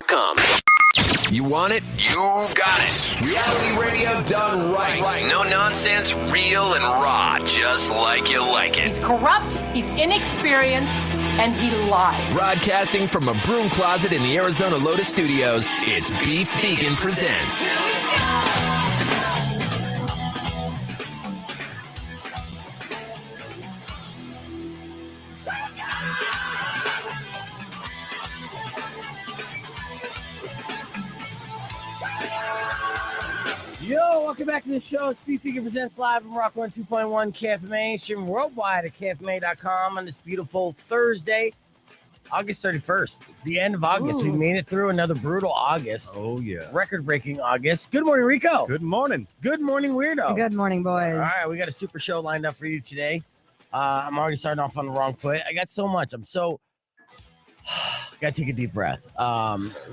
Come. You want it? You got it. Reality radio done right. No nonsense, real and raw, just like you like it. He's corrupt, he's inexperienced, and he lies. Broadcasting from a broom closet in the Arizona Lotus Studios, it's Beef Vegan Presents. Yo, welcome back to the show. It's Beef Vegan Presents live from Rock 102.1 KFMA, streaming worldwide at KFMA.com on this beautiful Thursday, August 31st. It's the end of August. We made it through another brutal August. Oh, yeah. Record-breaking August. Good morning, Rico. Good morning. Good morning, Weirdo. Good morning, boys. All right, we got a super show lined up for you today. I'm already starting off on the wrong foot. I got so much. Gotta take a deep breath.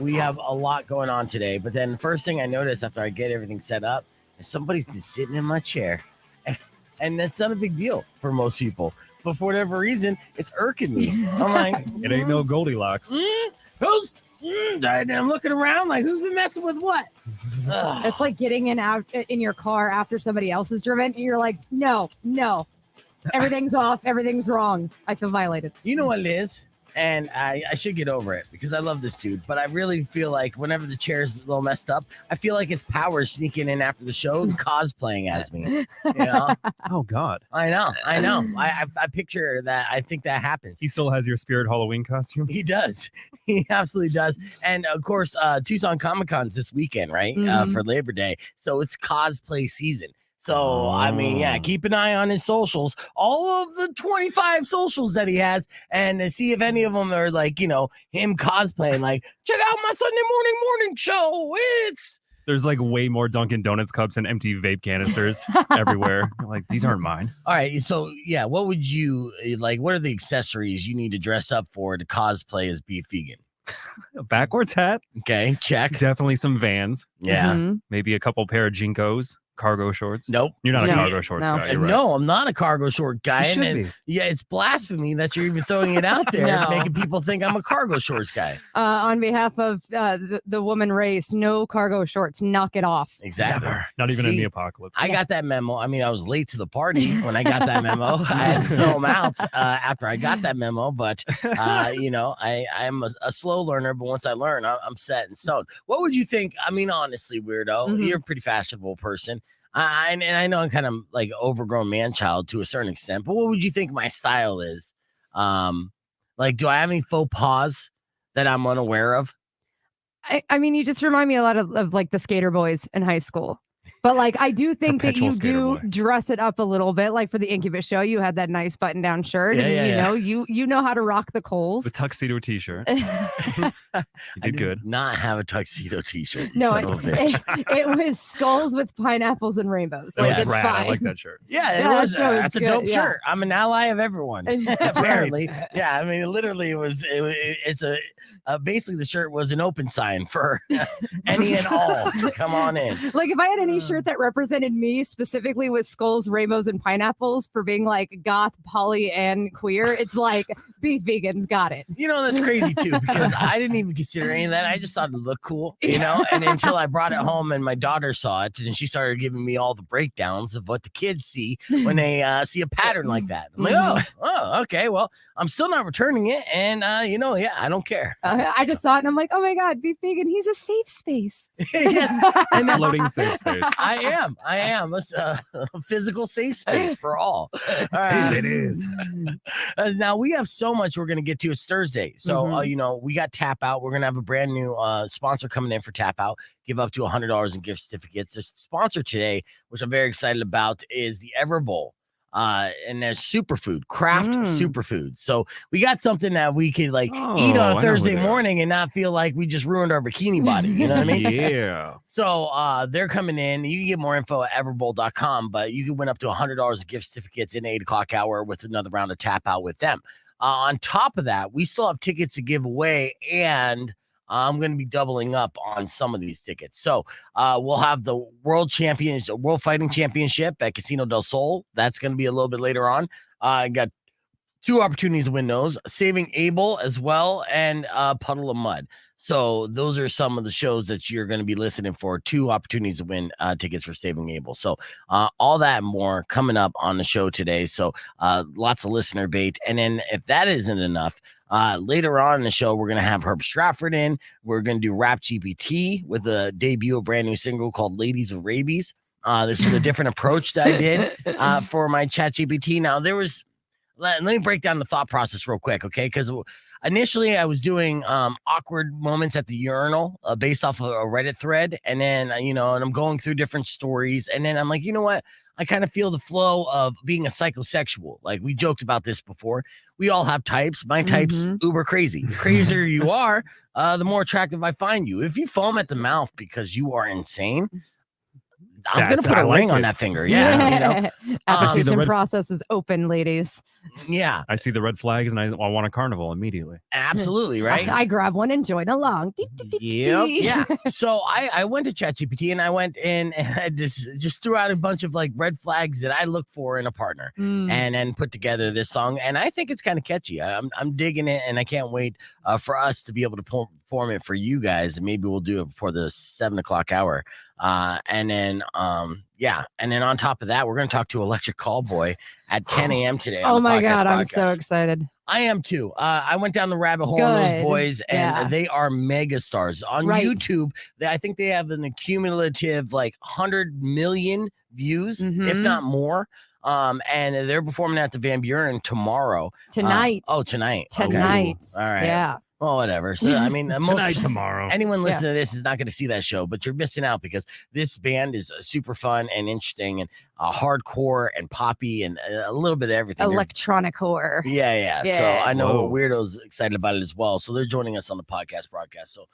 We have a lot going on today, but then the first thing I notice after I get everything set up is somebody's been sitting in my chair. And that's not a big deal for most people. But for whatever reason, it's irking me. I'm like, It ain't no Goldilocks. I'm looking around like, who's been messing with what? It's like getting in your car after somebody else has driven, and you're like, no. Everything's off. Everything's wrong. I feel violated. You know what it is? And I should get over it because I love this dude. But I really feel like whenever the chair's a little messed up, I feel like it's Power sneaking in after the show, cosplaying as me. You know? Oh, God. I know. I picture that. I think that happens. He still has your Spirit Halloween costume? He does. He absolutely does. And of course, Tucson Comic-Con's this weekend, right? For Labor Day. So it's cosplay season. So, I mean, yeah, keep an eye on his socials, all of the 25 socials that he has, and to see if any of them are like, you know, him cosplaying, like, check out my Sunday morning show. There's like way more Dunkin' Donuts cups and empty vape canisters everywhere. Like, these aren't mine. All right. So, yeah, what would you like? What are the accessories you need to dress up for to cosplay as Beef Vegan? A backwards hat. Okay, check. Definitely some Vans. Yeah. Mhm. Maybe a couple pair of Jinkos. Cargo shorts. Nope. You're not a No. cargo shorts No. guy. You're right. No, I'm not a cargo short guy. You should And be. yeah, it's blasphemy that you're even throwing it out there, No. making people think I'm a cargo shorts guy. On behalf of the woman race, no cargo shorts. Knock it off. Exactly. Never. Not even in See, the apocalypse. I got that memo. I mean, I was late to the party when I got that memo. I had to fill them out after I got that memo. But, you know, I'm a slow learner. But once I learn, I'm set in stone. What would you think? I mean, honestly, Weirdo, Mhm. you're a pretty fashionable person. And I know I'm kind of like overgrown man child to a certain extent. But what would you think my style is? Like, do I have any faux pas that I'm unaware of? I mean, you just remind me a lot of like the skater boys in high school. But like, I do think that Perpetual you skater do boy. dress it up a little bit. Like for the Incubus show, you had that nice button-down shirt, Yeah, and yeah, yeah. you know how to rock the coals. The tuxedo t-shirt. You I did good. not have a tuxedo t-shirt. you No, son of a bitch. it was skulls with pineapples and rainbows. That Like, was it's rad. I fine. like that shirt. Yeah, Yeah, it that was. show is That's a good, dope yeah. shirt. I'm an ally of everyone. That's right. Apparently, yeah. I mean, literally, it's basically the shirt was an open sign for any and all to come on in. Like if I had any shirt that represented me specifically with skulls, rainbows, and pineapples for being like goth, poly, and queer, it's like Beef Vegans got it. You know, that's crazy too, because I didn't even consider any of that. I just thought it looked cool, you know, and until I brought it home and my daughter saw it and she started giving me all the breakdowns of what the kids see when they see a pattern like that. I'm like, oh, okay. Well, I'm still not returning it. And, you know, yeah, I don't care. I just saw it and I'm like, oh my God, Beef Vegan, he's a safe space. Yes. And that's, Floating safe space. I am. It's a physical safe space for all. All right. It is. Now we have so much we're going to get to. It's Thursday. So, Mhm. you know, we got Tap Out. We're going to have a brand new sponsor coming in for Tap Out. Give up to $100 in gift certificates. The sponsor today, which I'm very excited about, is the Ever Bowl. And there's superfood, craft superfood. So we got something that we could like eat Oh, on I know a what Thursday they are. morning and not feel like we just ruined our bikini body. You know what I mean? Yeah. So they're coming in. You can get more info at everbowl.com, but you can win up to $100 in gift certificates in the 8 o'clock hour with another round of Tap Out with them. On top of that, we still have tickets to give away, and I'm going to be doubling up on some of these tickets. So we'll have the World Fighting Championship at Casino del Sol. That's going to be a little bit later on. I got 2 opportunities to win those, Saving Abel as well, and Puddle of Mud. So those are some of the shows that you're going to be listening for. 2 opportunities to win tickets for Saving Abel. So all that and more coming up on the show today. So lots of listener bait. And then if that isn't enough, later on in the show, we're going to have Herb Stratford in. We're going to do Rap GPT with a debut, a brand new single called Ladies with Rabies. This is a different approach that I did for my chat GPT. Now let me break down the thought process real quick. Okay. Because initially, I was doing awkward moments at the urinal based off of a Reddit thread. And then, and I'm going through different stories. And then I'm like, you know what? I kind of feel the flow of being a psychosexual. Like we joked about this before. We all have types. My type's uber crazy. The crazier you are, the more attractive I find you. If you foam at the mouth because you are insane, I'm going to put a ring on that finger. Yeah. Application process is open, ladies. Yeah. I see the red flags and I want a carnival immediately. Absolutely. Right. I grab one and join along. Yep. Yeah. So I went to ChatGPT and I went in and I just threw out a bunch of like red flags that I look for in a partner and then put together this song. And I think it's kind of catchy. I'm digging it and I can't wait for us to be able to perform it for you guys. And maybe we'll do it before the 7:00 hour. And then on top of that, we're going to talk to Electric Callboy at 10 a.m. today. Oh my God, I'm so excited. I am too. I went down the rabbit hole on those boys, and they are mega stars on YouTube. I think they have an accumulative like 100 million views, if not more. And they're performing at the Van Buren tomorrow. Tonight. Tonight. Tonight. All right. Yeah. Well, whatever. So, I mean, Tomorrow. Anyone listening to this is not going to see that show, but you're missing out because this band is super fun and interesting and hardcore and poppy and a little bit of everything. Electronic horror. Yeah. So I know Weirdo's excited about it as well. So they're joining us on the podcast broadcast. So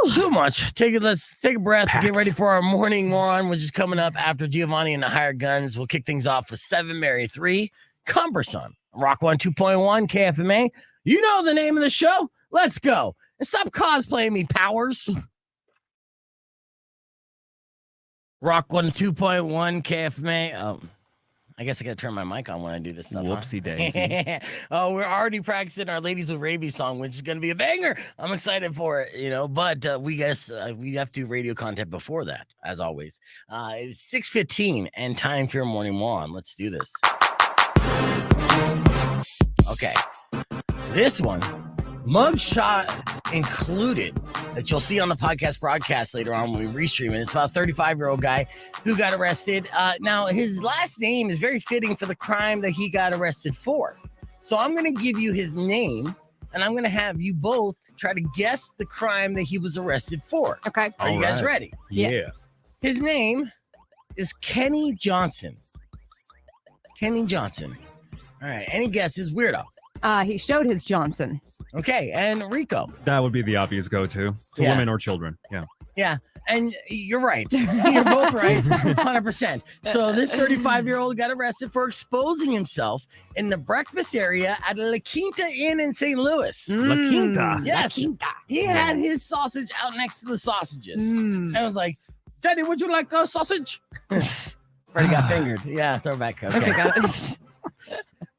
so much. Let's take a breath. Get ready for our morning one, which is coming up after Giovanni and the Hired Guns. We'll kick things off with 7 Mary 3, Cumbersome. Rock 102.1 KFMA. You know the name of the show. Let's go. And stop cosplaying me, Powers. Rock 102.1 KFMA. I guess I got to turn my mic on when I do this stuff. Whoopsie daisy. We're already practicing our Ladies with Rabies song, which is going to be a banger. I'm excited for it, but we have to do radio content before that, as always. It's 6:15 and time for your morning one. Let's do this. Okay. This one, mugshot included, that you'll see on the podcast broadcast later on when we restream it. It's about a 35-year-old guy who got arrested. Now, his last name is very fitting for the crime that he got arrested for. So I'm going to give you his name, and I'm going to have you both try to guess the crime that he was arrested for. Okay. Are you guys ready? Yes. His name is Kenny Johnson. Kenny Johnson. All right. Any guesses? Weirdo. He showed his Johnson. Okay, and Rico. That would be the obvious go-to to women or children. Yeah. Yeah, and you're right. You're both right, 100%. So this 35-year-old got arrested for exposing himself in the breakfast area at a La Quinta Inn in St. Louis. La Quinta. Yes. La Quinta. He had his sausage out next to the sausages. And I was like, Daddy, would you like a sausage? Freddie got fingered. Yeah, throwback. Okay, got it.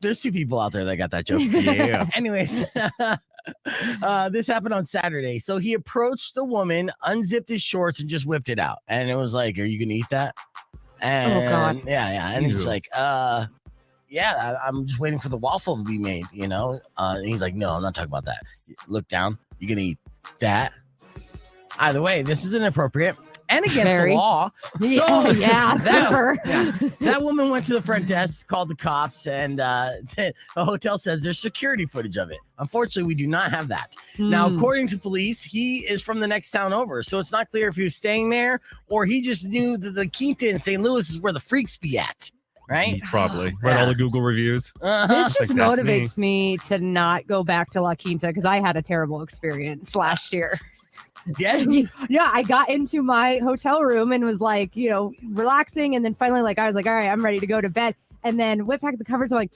There's 2 people out there that got that joke. Yeah. Anyways, this happened on Saturday. So he approached the woman, unzipped his shorts, and just whipped it out. And it was like, "Are you gonna eat that?" And God. Yeah. And he's like, yeah, I'm just waiting for the waffle to be made, And he's like, "No, I'm not talking about that. Look down. You're gonna eat that." Either way, this is inappropriate and against the law. So that woman went to the front desk, called the cops, and the hotel says there's security footage of it. Unfortunately, we do not have that. Now, according to police, he is from the next town over, so it's not clear if he was staying there or he just knew that the Quinta in St. Louis is where the freaks be at. Right? Probably. Read all the Google reviews. This just motivates me to not go back to La Quinta because I had a terrible experience last year. Yeah. I got into my hotel room and was like, relaxing. And then finally, I was like, all right, I'm ready to go to bed. And then whip back the covers. I'm like,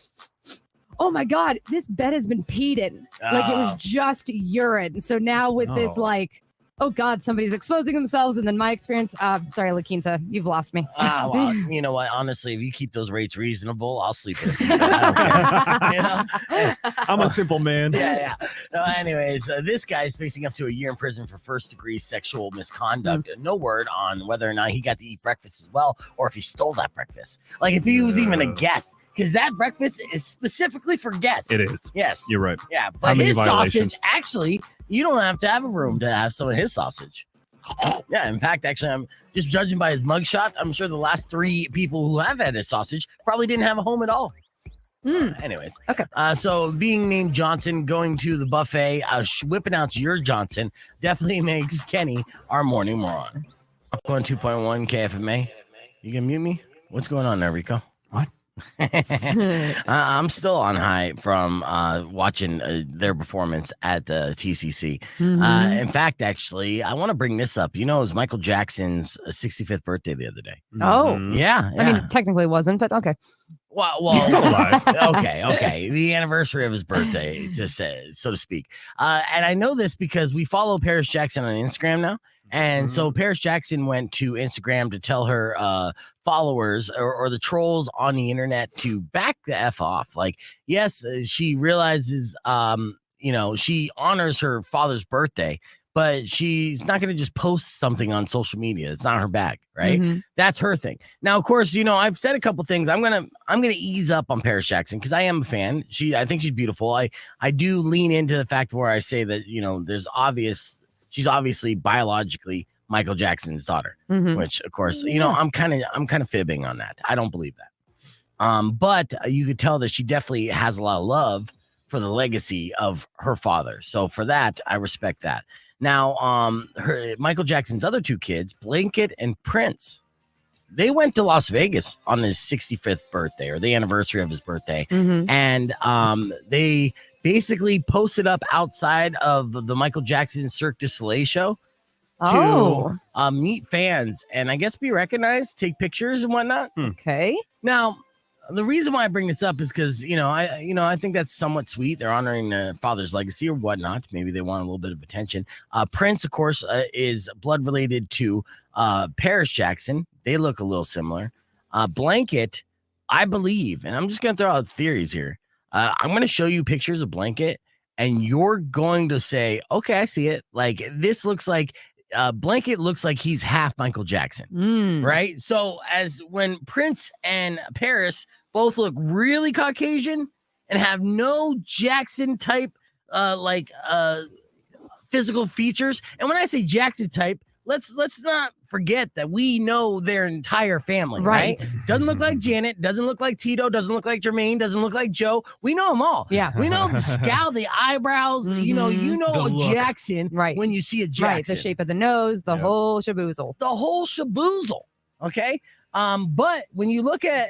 oh my God, this bed has been peed in. Like it was just urine. So now with this oh God, somebody's exposing themselves. And then my experience, sorry, La Quinta, you've lost me. Well, you know what? Honestly, if you keep those rates reasonable, I'll sleep in it. I don't care. You know? I'm a simple man. Yeah. So, anyways, this guy's facing up to a year in prison for first-degree sexual misconduct. No word on whether or not he got to eat breakfast as well, or if he stole that breakfast. Like if he was even a guest, because that breakfast is specifically for guests. It is. Yes. You're right. Yeah, but his sausage, actually, you don't have to have a room to have some of his sausage. Yeah, in fact, actually, I'm just judging by his mugshot. I'm sure the last 3 people who have had his sausage probably didn't have a home at all. Anyways, okay. So being named Johnson, going to the buffet, whipping out your Johnson definitely makes Kenny our morning moron. I'm going 2.1 KFMA. You gonna mute me? What's going on there, Rico? What? I'm still on high from watching their performance at the TCC. In fact, actually, I want to bring this up. You know, it was Michael Jackson's 65th birthday the other day. Oh. Yeah. I mean, technically it wasn't, but okay. Well, He's still alive. Okay. The anniversary of his birthday, just so to speak. And I know this because we follow Paris Jackson on Instagram now. And so Paris Jackson went to Instagram to tell her followers or the trolls on the internet to back the F off. Like, yes, she realizes, she honors her father's birthday, but she's not going to just post something on social media. It's not her bag, right? That's her thing. Now, of course, I've said a couple things. I'm gonna ease up on Paris Jackson because I am a fan. I think she's beautiful. I do lean into the fact where I say that she's obviously biologically Michael Jackson's daughter, which of course, I'm kind of fibbing on that. I don't believe that. But you could tell that she definitely has a lot of love for the legacy of her father. So for that, I respect that. Now, Michael Jackson's other 2 kids, Blanket and Prince, they went to Las Vegas on his 65th birthday or the anniversary of his birthday. And they basically posted up outside of the Michael Jackson Cirque du Soleil show to meet fans and I guess be recognized, take pictures and whatnot. Okay. Now, the reason why I bring this up is because I think that's somewhat sweet. They're honoring their father's legacy or whatnot. Maybe they want a little bit of attention. Prince, of course, is blood related to Paris Jackson. They look a little similar. Blanket, I believe, and I'm just gonna throw out theories here. I'm gonna show you pictures of Blanket, and you're going to say, "Okay, I see it." Like this looks like. Blanket looks like he's half Michael Jackson, right? So as when Prince and Paris both look really Caucasian and have no Jackson type physical features. And when I say Jackson type, let's not forget that we know their entire family, right? Doesn't look like Janet, doesn't look like Tito, doesn't look like Jermaine, doesn't look like Joe. We know them all. Yeah. We know the scowl, the eyebrows, you know a Jackson when you see a Jackson. Right, the shape of the nose, the whole shaboozle. The whole shaboozle, okay? But when you look at,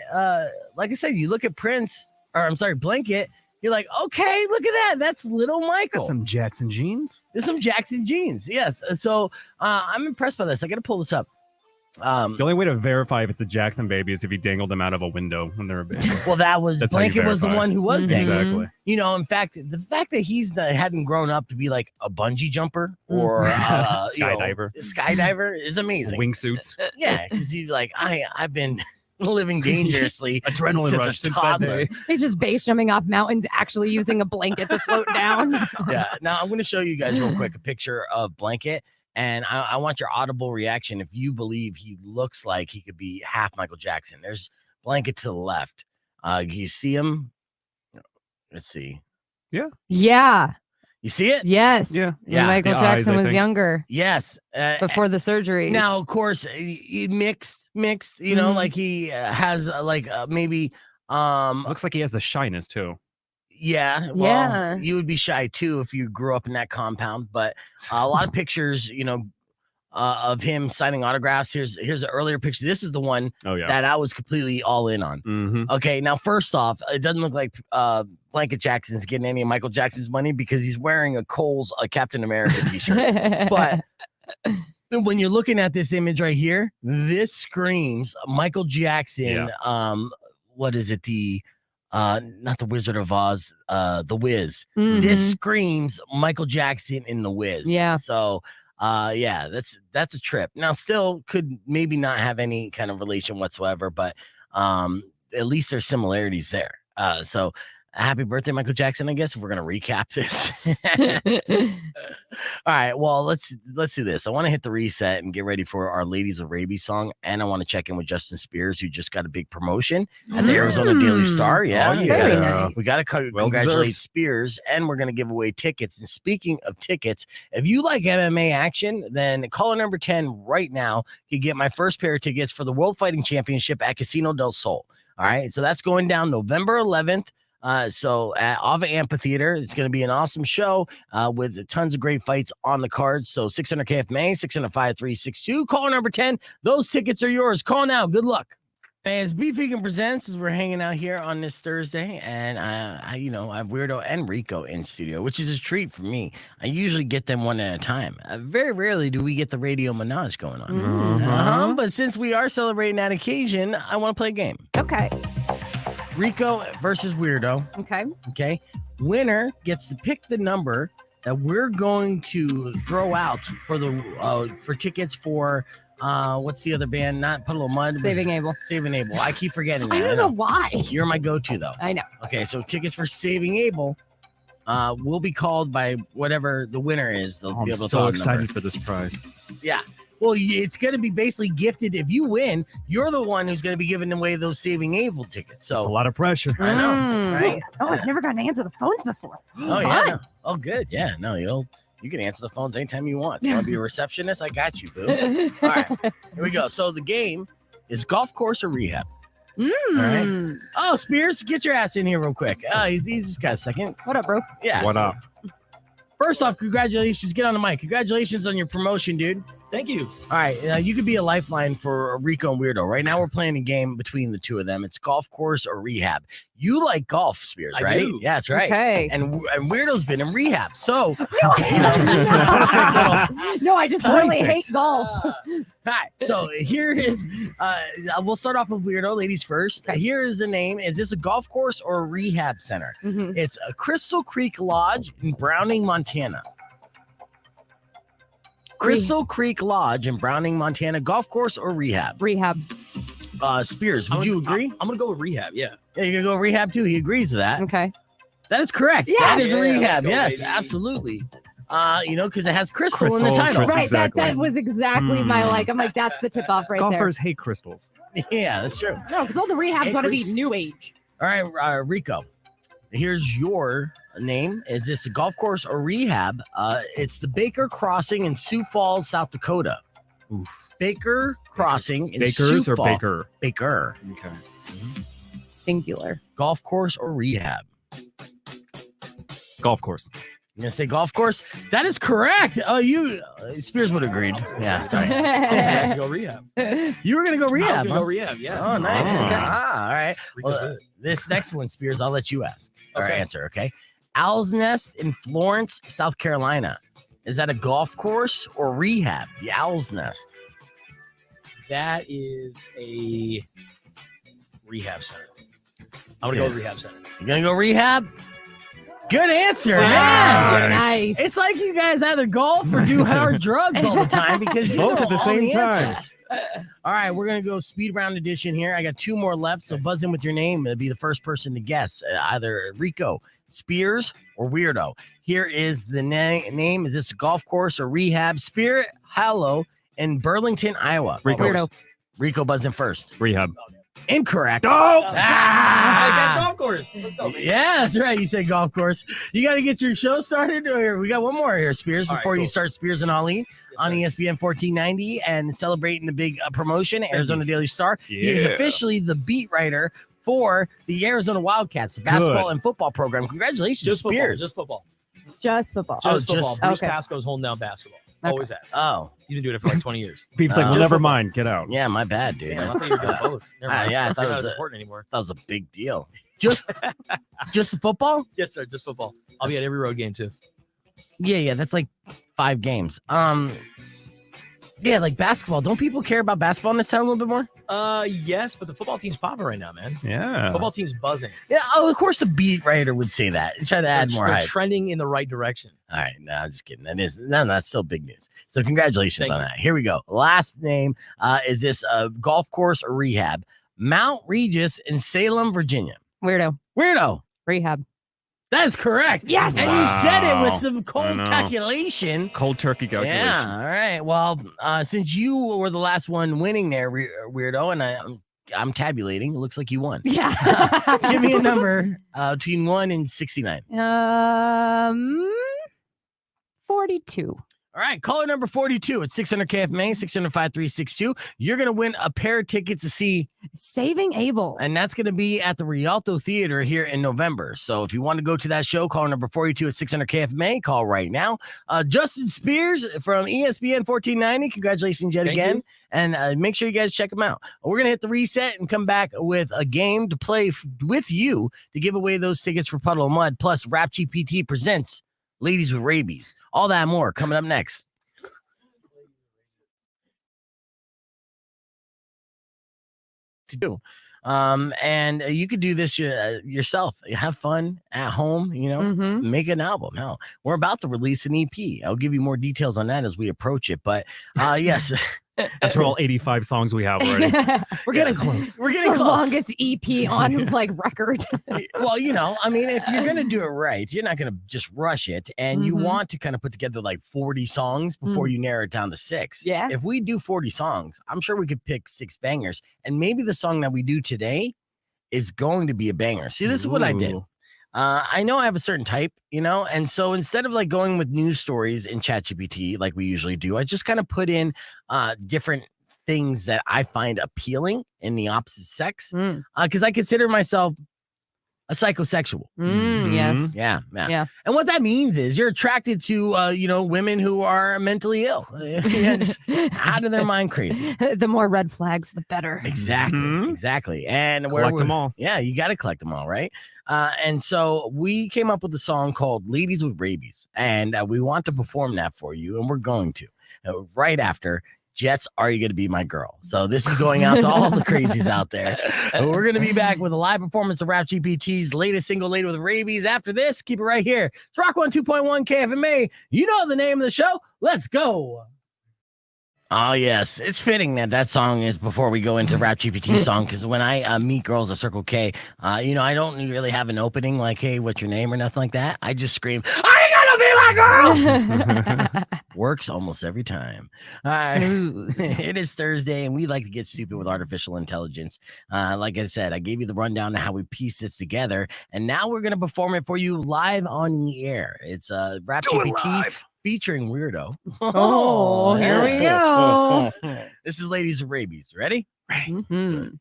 like I said, you look at Blanket, you're like, okay, look at that. That's little Michael. That's some Jackson jeans. There's some Jackson jeans. Yes. So I'm impressed by this. I got to pull this up. The only way to verify if it's a Jackson baby is if you dangled them out of a window when they were baby. Well, Blanket was the one who was dangled. Exactly. In fact, the fact that hadn't grown up to be like a bungee jumper or skydiver is amazing. Wingsuits. Yeah, because he's like, I've been living dangerously. Adrenaline rush since that day. He's just base jumping off mountains, actually using a blanket to float down. Yeah. Now I'm going to show you guys real quick a picture of Blanket, and I want your audible reaction if you believe he looks like he could be half Michael Jackson. There's Blanket to the left. You see him? Let's see. Yeah. Yeah. You see it? Yes. Yeah. When Michael Jackson was younger. Yes. Before the surgeries. Now, of course, he mixed, like he has maybe looks like he has the shyness too. Yeah, well, you would be shy too if you grew up in that compound. But a lot of pictures, of him signing autographs. Here's an earlier picture. This is the one that I was completely all in on. Okay, now first off, it doesn't look like Blanket Jackson's getting any of Michael Jackson's money because he's wearing a Captain America t-shirt. But when you're looking at this image right here, this screams Michael Jackson. What is it? Not the Wizard of Oz, the Wiz. This screams Michael Jackson in the Wiz. Yeah. So Yeah, that's a trip. Now, still could maybe not have any kind of relation whatsoever, but at least there's similarities there. So happy birthday, Michael Jackson, I guess, if we're gonna recap this. All right, well, let's do this. I want to hit the reset and get ready for our Ladies of Rabies song, and I want to check in with Justin Spears, who just got a big promotion at the Arizona Daily Star. Yeah, Very nice. we got to congratulate Spears, and we're going to give away tickets. And speaking of tickets, if you like MMA action, then caller number 10 right now, you get my first pair of tickets for the World Fighting Championship at Casino del Sol. All right, so that's going down November 11th. So at Ava Amphitheater, it's going to be an awesome show with tons of great fights on the card. So 600 KFMA, 605-362. Call number 10. Those tickets are yours. Call now. Good luck. As Beef Vegan presents, as we're hanging out here on this Thursday, and I have Weirdo and Rico in studio, which is a treat for me. I usually get them one at a time. Very rarely do we get the radio menage going on. But since we are celebrating that occasion, I want to play a game. Okay. Rico versus Weirdo. Okay. Winner gets to pick the number that we're going to throw out for the for tickets for what's the other band? Not Puddle of Mud. Saving Abel. Saving Abel. I keep forgetting that. I don't know why. You're my go-to though. I know. Okay, so tickets for Saving Abel will be called by whatever the winner is. They'll be able to so excited for this prize. Yeah. Well, it's going to be basically gifted. If you win, you're the one who's going to be giving away those Saving Abel tickets. So it's a lot of pressure. I know, right? Oh, I've never gotten to answer the phones before. Oh, yeah. No. Oh, good. Yeah. No, you can answer the phones anytime you want. You want to be a receptionist? I got you, boo. All right. Here we go. So the game is golf course or rehab. All right. Oh, Spears, get your ass in here real quick. Oh, he's just got a second. What up, bro? Yeah. What up? First off, congratulations. Get on the mic. Congratulations on your promotion, dude. Thank you. All right, you could be a lifeline for Rico and Weirdo. Right now, we're playing a game between the two of them. It's golf course or rehab. You like golf, Spears, right? I do. Yeah, that's right. Okay. And Weirdo's been in rehab. So, No, this is a perfect little... no, I just really hate golf. All right, so here is, we'll start off with Weirdo, ladies first. Here is the name. Is this a golf course or a rehab center? It's a Crystal Creek Lodge in Browning, Montana. Crystal Creek Lodge in Browning, Montana. Golf course or rehab? Rehab. Spears, would you agree? I'm going to go with rehab, yeah. Yeah, you're going to go rehab too. He agrees with that. Okay. That is correct. Yes! That is Yeah, rehab. let's go, Yes, baby. absolutely. Because it has crystal in the Crystal, title. crystal. Right, Exactly. that was exactly my like. I'm like, that's the tip off right Golfers hate crystals. Yeah, that's true. there. No, because all the rehabs want to be Acres. new age. All right, Rico. Here's your name. Is this a golf course or rehab? It's the Baker Crossing in Sioux Falls, South Dakota. Oof. Baker Crossing in Bakers Sioux or Falls. Baker? Baker. Okay. Singular. Golf course or rehab? Golf course. You gonna say golf course? That is correct. Oh, Spears would have agreed. Yeah, sorry. Yeah, let's go rehab. You were gonna go I was rehab. gonna Huh? go rehab, yeah. Oh, nice. Ah. All right. Rico's Well, good. this next one, Spears, I'll let you ask or Okay. answer. Okay. Owl's Nest in Florence, South Carolina. Is that a golf course or rehab? The Owl's Nest. That is a rehab center. I'm going to go with rehab center. You gonna go rehab? Good answer. Wow, Yeah. nice. It's like you guys either golf or do hard drugs all the time because you Both know at the all same time. answers. All right, we're gonna go speed round edition here. I got two more left, so buzz in with your name. It'll be the first person to guess, either Rico, Spears, or Weirdo. Here is the name. Is this a golf course or rehab? Spirit Hollow in Burlington, Iowa. Rico. Weirdo. Rico buzz in first. Rehab. Incorrect. Oh! Ah! Golf course. Let's go, baby. Yeah, that's right. You said golf course. You got to get your show started. Or we got one more here, Spears, All right, before you cool. start Spears and Ali on sir. ESPN 1490 and celebrating the big promotion, Arizona Daily Star. He is Yeah. officially the beat writer for the Arizona Wildcats, the basketball and football program. Congratulations, Just football. Spears. Just football. Just football. Just football. Bruce okay. Pascoe's holding down basketball. Okay. Always has. Oh, He's been doing it for like 20 years. Peeps like, Uh, well, never just mind. Get out. yeah, my bad, dude. Damn, I thought you were doing both. Never mind. Yeah, I thought it was was a- important anymore. That was a big deal. Just the football? Yes, sir. Just football. I'll be at every road game too. Yeah, that's like 5 games. Yeah, like basketball. Don't people care about basketball in this town a little bit more? Yes, but the football team's popping right now, man. Yeah. Football team's buzzing. Yeah, of course the beat writer would say that. Try to add more They're hype. trending in the right direction. All right, no, I'm just kidding. That's still big news. So congratulations Thank on you. that. Here we go. Last name is this golf course or rehab? Mount Regis in Salem, Virginia. Weirdo. Rehab. That is correct. Yes. And you said it with Wow. some cold know. calculation. Cold turkey calculation. Yeah. All right. Well, since you were the last one winning there, Weirdo, and I'm tabulating. It looks like you won. Yeah. Give me a number between 1 and 69. 42. All right, caller number 42 at 600 KFMA, 600-5362. You're going to win a pair of tickets to see, Saving Abel. and that's going to be at the Rialto Theater here in November. So if you want to go to that show, caller number 42 at 600 KFMA, call right now. Justin Spears from ESPN 1490, congratulations yet Thank again. you. And make sure you guys check them out. We're going to hit the reset and come back with a game to play with you to give away those tickets for Puddle of Mud. Plus, Rap GPT presents Ladies with Rabies. All that and more coming up next. To do. And you could do this yourself. Have fun at home, Mhm. make an album. Hell, we're about to release an EP. I'll give you more details on that as we approach it. But yes, After all 85 songs we have already. We're getting close. we're It's getting the close. longest EP on like record. Well, I mean, if you're going to do it right, you're not going to just rush it. And you Mhm. want to kind of put together like 40 songs before you narrow it down to 6. Yeah. If we do 40 songs, I'm sure we could pick 6 bangers. And maybe the song that we do today is going to be a banger. See, this is what I did. Ooh. I know I have a certain type, and so instead of like going with news stories in ChatGPT like we usually do, I just kind of put in different things that I find appealing in the opposite sex because I consider myself a psychosexual. Yes. Yeah. Yeah. And what that means is you're attracted to, women who are mentally ill, just out of their mind crazy. The more red flags, the better. Exactly. Mhm. Exactly. And Collect them all. Yeah, you got to collect them all, right? And so we came up with a song called Ladies with Rabies, and we want to perform that for you, and we're going to right after Jets, Are You Gonna Be My Girl? So this is going out to all the crazies out there. And we're going to be back with a live performance of Rap GPT's latest single, Lady with Rabies. After this, keep it right here. It's Rock 102.1 KFMA. You know the name of the show. Let's go. Oh, yes. It's fitting that song is before we go into Rap GPT song, because when I meet girls at Circle K, I don't really have an opening like, hey, what's your name or nothing like that. I just scream, Are you gonna be my girl? Works almost every time. All right. Smooth. It is Thursday, and we like to get stupid with artificial intelligence. Like I said, I gave you the rundown of how we piece this together, and now we're going to perform it for you live on the air. It's Rap GPT featuring Weirdo. Oh, here we go. This is Ladies with Rabies. Ready? Mhm.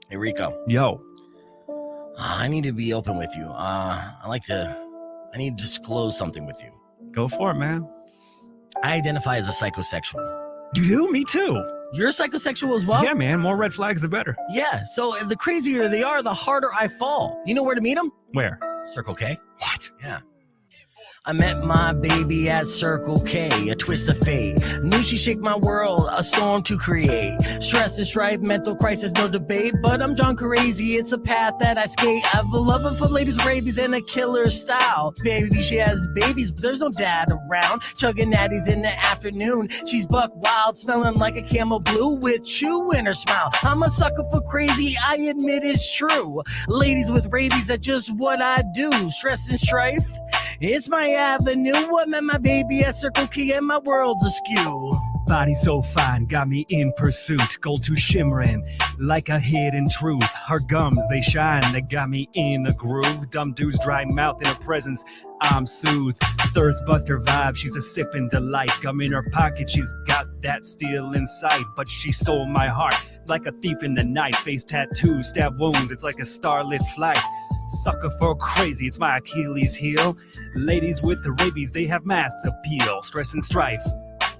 Hey, Rico. Yo. I need to be open with you. I need to disclose something with you. Go for it, man. I identify as a psychosexual. You do? Me too. You're a psychosexual as well? Yeah, man. More red flags, the better. Yeah. So the crazier they are, the harder I fall. You know where to meet them? Where? Circle K. What? Yeah. I met my baby at Circle K, a twist of fate. Knew she shake my world, a storm to create. Stress and strife, mental crisis, no debate. But I'm John Crazy, it's a path that I skate. I have a love for ladies with rabies and a killer style. Baby, she has babies, but there's no dad around. Chugging natties in the afternoon. She's buck wild, smelling like a camel blue with chew in her smile. I'm a sucker for crazy, I admit it's true. Ladies with rabies, that's just what I do. Stress and strife. It's my avenue. I met my baby at Circle K and my world's askew. Body so fine, got me in pursuit. Gold tooth shimmering like a hidden truth. Her gums, they shine, they got me in a groove. Dumb dude's dry mouth in her presence, I'm soothed. Thirst buster vibe, she's a sipping delight. Gum in her pocket, she's got that steel in sight. But she stole my heart like a thief in the night. Face tattoos, stab wounds, it's like a starlit flight. Sucker for crazy, it's my Achilles heel. Ladies with the rabies, they have mass appeal. Stress and strife,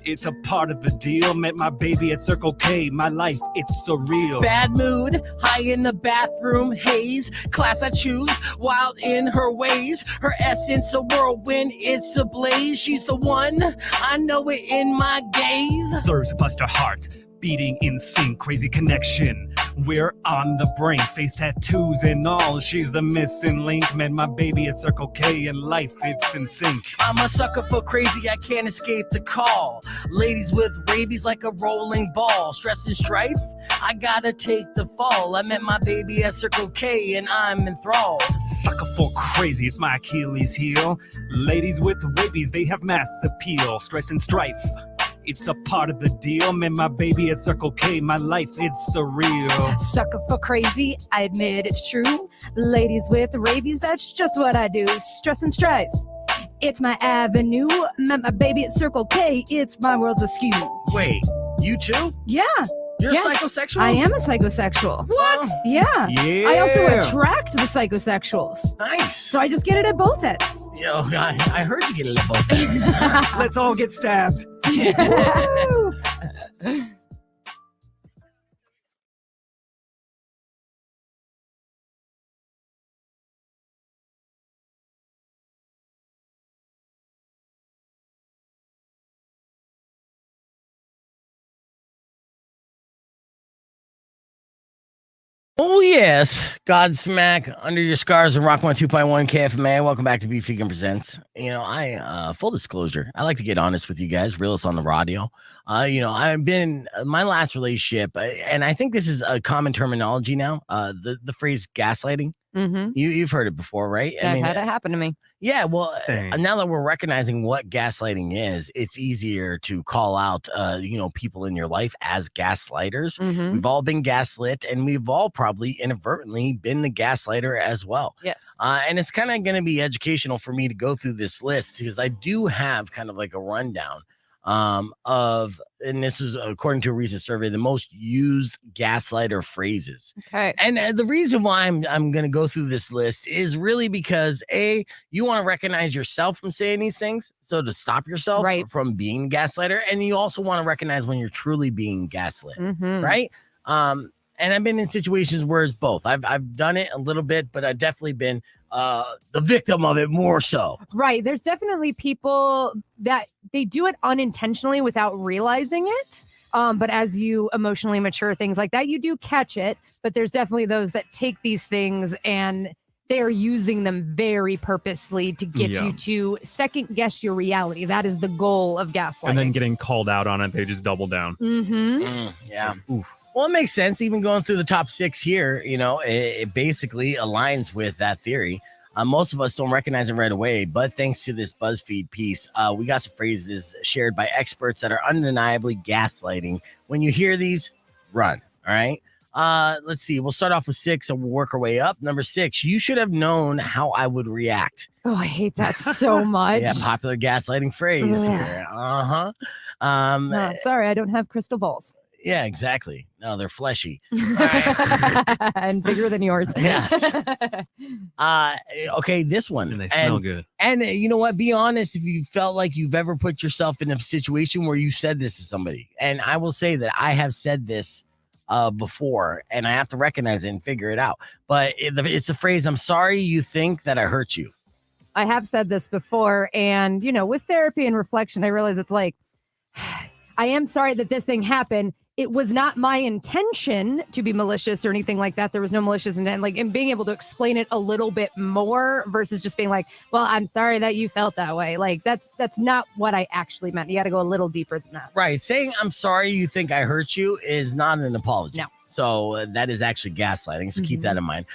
It's a part of the deal. Met my baby at Circle K. My life, it's surreal. Bad mood, high in the bathroom, haze. Class I choose, wild in her ways. Her essence a whirlwind, it's a blaze. She's the one, I know it in my gaze. Thirst buster heart, beating in sync, crazy connection. We're on the brain, face tattoos and all. She's the missing link. Met my baby at Circle K, and life, it's in sync. I'm a sucker for crazy, I can't escape the call. Ladies with rabies like a rolling ball. Stress and strife, I gotta take the fall. I met my baby at Circle K and I'm enthralled. Sucker for crazy, it's my Achilles heel. Ladies with rabies, they have mass appeal. Stress and strife, it's a part of the deal. Met my baby at Circle K, my life, it's surreal. Sucker for crazy, I admit it's true. Ladies with rabies, that's just what I do. Stress and strife, it's my avenue. Met my baby at Circle K, it's my world's askew. Wait, you too? Yeah, You're Yeah. psychosexual? I am a psychosexual. What? Yeah. Yeah. I also attract the psychosexuals. Nice. So I just get it at both ends. Yo, I heard you get it at both ends. Let's all get stabbed. Oh, yes. Godsmack under your scars and Rock 102.1 KFMA. Welcome back to Beef Vegan Presents. Full disclosure, I like to get honest with you guys, realist on the radio. I've been my last relationship, and I think this is a common terminology now. The phrase gaslighting. Mm-hmm. You've heard it before, right? I've had it happen to me. Yeah, well, Same. now that we're recognizing what gaslighting is, it's easier to call out, people in your life as gaslighters. Mm-hmm. We've all been gaslit, and we've all probably inadvertently been the gaslighter as well. Yes. And it's kind of going to be educational for me to go through this list because I do have kind of like a rundown of, and this is according to a recent survey, the most used gaslighter phrases. Okay. And the reason why I'm going to go through this list is really because you want to recognize yourself from saying these things, so to stop yourself Right. from being a gaslighter, and you also want to recognize when you're truly being gaslit, Mm-hmm. right? And I've been in situations where it's both. I've done it a little bit, but I've definitely been the victim of it more so. Right. There's definitely people that they do it unintentionally without realizing it. But as you emotionally mature, things like that, you do catch it. But there's definitely those that take these things and they're using them very purposely to get Yeah. you to second guess your reality. That is the goal of gaslighting. And then getting called out on it, they just double down. Mm-hmm. Yeah. Oof. Well, it makes sense. Even going through the top 6 here, it basically aligns with that theory. Most of us don't recognize it right away, but thanks to this BuzzFeed piece, we got some phrases shared by experts that are undeniably gaslighting. When you hear these, run. All right. Let's see. We'll start off with 6 and we'll work our way up. Number 6, you should have known how I would react. Oh, I hate that so much. Yeah, popular gaslighting phrase here. Uh-huh. No, sorry, I don't have crystal balls. Yeah, exactly. No, they're fleshy. And bigger than yours. Yes. Okay, this one. And they smell good. And you know what? Be honest if you felt like you've ever put yourself in a situation where you said this to somebody. And I will say that I have said this before, and I have to recognize it and figure it out. But it's a phrase, I'm sorry you think that I hurt you. I have said this before. And, with therapy and reflection, I realize it's like, I am sorry that this thing happened. It was not my intention to be malicious or anything like that. There was no malicious intent. And being able to explain it a little bit more versus just being like, well, I'm sorry that you felt that way. Like that's not what I actually meant. You got to go a little deeper than that. Right. Saying I'm sorry you think I hurt you is not an apology. No. So that is actually gaslighting. So keep that in mind.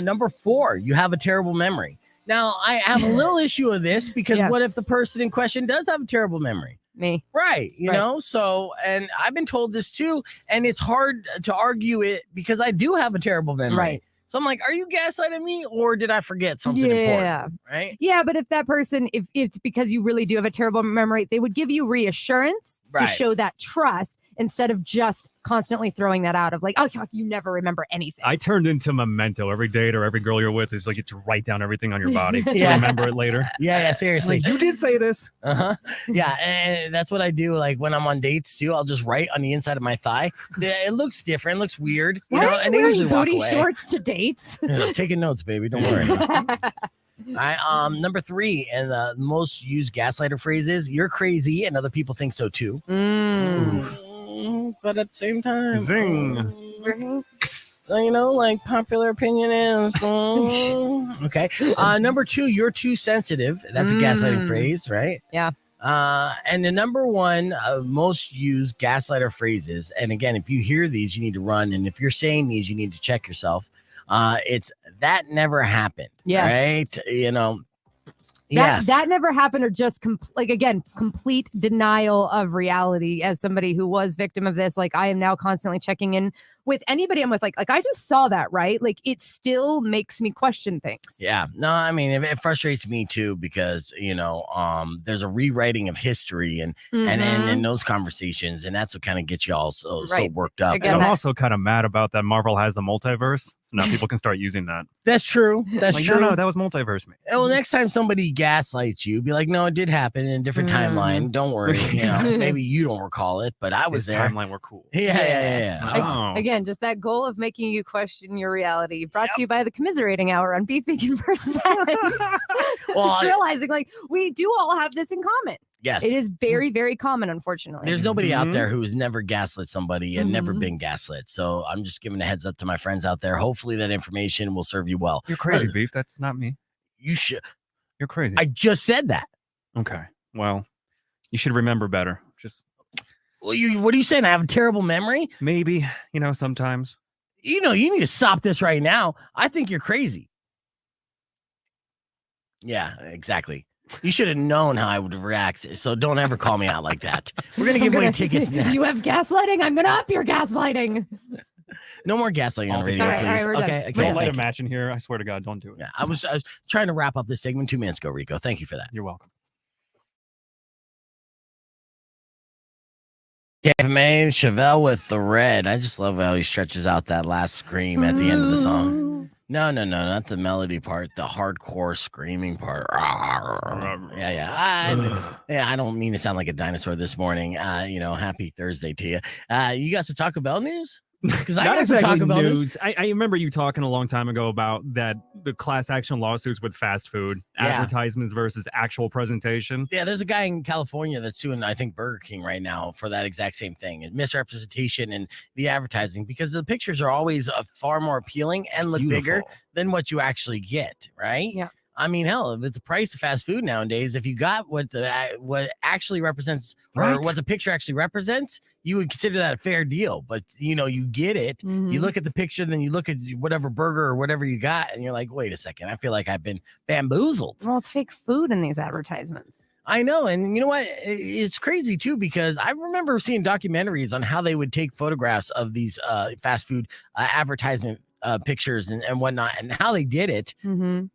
Number 4, you have a terrible memory. Now, I have a little issue with this because what if the person in question does have a terrible memory? Me. Right. You know, so, and I've been told this too, and it's hard to argue it because I do have a terrible memory. Right. So I'm like, are you gaslighting me or did I forget something important? Right. Yeah. But if that person, if it's because you really do have a terrible memory, they would give you reassurance to Right. show that trust instead of just constantly throwing that out of like, oh, you never remember anything. I turned into Memento. Every date or every girl you're with is like you have to write down everything on your body to Yeah. remember it later. Yeah, seriously. Like, you did say this. Yeah, and that's what I do. Like when I'm on dates too, I'll just write on the inside of my thigh. It looks different, looks weird, you Why know. are you And they wearing usually walk booty away. shorts to dates? I'm taking notes, baby. Don't worry. Number 3, and the most used gaslighter phrase is "You're crazy," and other people think so too. But at the same time, Zing. so, you know, like popular opinion is okay. Number 2, "You're too sensitive." That's a gaslighting phrase, right? Yeah. And the number 1 most used gaslighter phrases, and again, if you hear these, you need to run, and if you're saying these, you need to check yourself. It's "that never happened." Yes. Right? You know. Yes. That never happened, or just complete denial of reality. As somebody who was victim of this, like I am now constantly checking in with anybody I'm with. Like I just saw that, right? Like it still makes me question things. Yeah, no, I mean it frustrates me too because you know there's a rewriting of history and in those conversations, and that's what kind of gets you all so worked up. Again, So I'm that- also kind of mad about that Marvel has the multiverse, so now people can start using that. That's true. That's Like, true. no, that was multiverse, man. Well, next time somebody gaslights you, be like, no, it did happen in a different timeline. Don't worry. You know, maybe you don't recall it, but I was This there. timeline were cool. Yeah. Oh. Again, just that goal of making you question your reality. Brought to you by the Commiserating Hour on Beef Vegan Percent. Just realizing, like, we do all have this in common. Yes. It is very, very common, unfortunately. There's nobody out there who's never gaslit somebody and never been gaslit. So I'm just giving a heads up to my friends out there. Hopefully that information will serve you well. You're crazy, Beef. That's not me. You should. You're crazy. I just said that. Okay. Well, you should remember better. Just Well, what are you saying? I have a terrible memory? maybe, sometimes. You know, you need to stop this right now. I think you're crazy. Yeah, exactly. You should have known how I would react. So don't ever call me out like that. We're going to give away tickets next. You have gaslighting? I'm going to up your gaslighting. No more gaslighting on the radio, All right, please. all right, we're done. Okay. We're Okay. Don't done. light a Thank you. match in here. I swear to God, don't do it. Yeah, I was trying to wrap up this segment 2 minutes ago, Rico. Thank you for that. You're welcome. KFMA, Chevelle with the red. I just love how he stretches out that last scream at the end of the song. No, not the melody part, the hardcore screaming part. Yeah. I don't mean to sound like a dinosaur this morning. Happy Thursday to you. You got some Taco Bell news? Because I Not got some exactly Taco Bell news. news. I remember you talking a long time ago about that the class action lawsuits with fast food advertisements versus actual presentation. Yeah, there's a guy in California that's suing, I think, Burger King right now for that exact same thing. And misrepresentation and the advertising, because the pictures are always far more appealing and look bigger than what you actually get, right? Yeah. I mean, hell, with the price of fast food nowadays, if you got what actually represents or what the picture actually represents, you would consider that a fair deal. But you get it. You look at the picture, then you look at whatever burger or whatever you got, and you're like, wait a second, I feel like I've been bamboozled. Well, it's fake food in these advertisements. I know. And you know what? It's crazy too, because I remember seeing documentaries on how they would take photographs of these fast food advertisement pictures and whatnot, and how they did it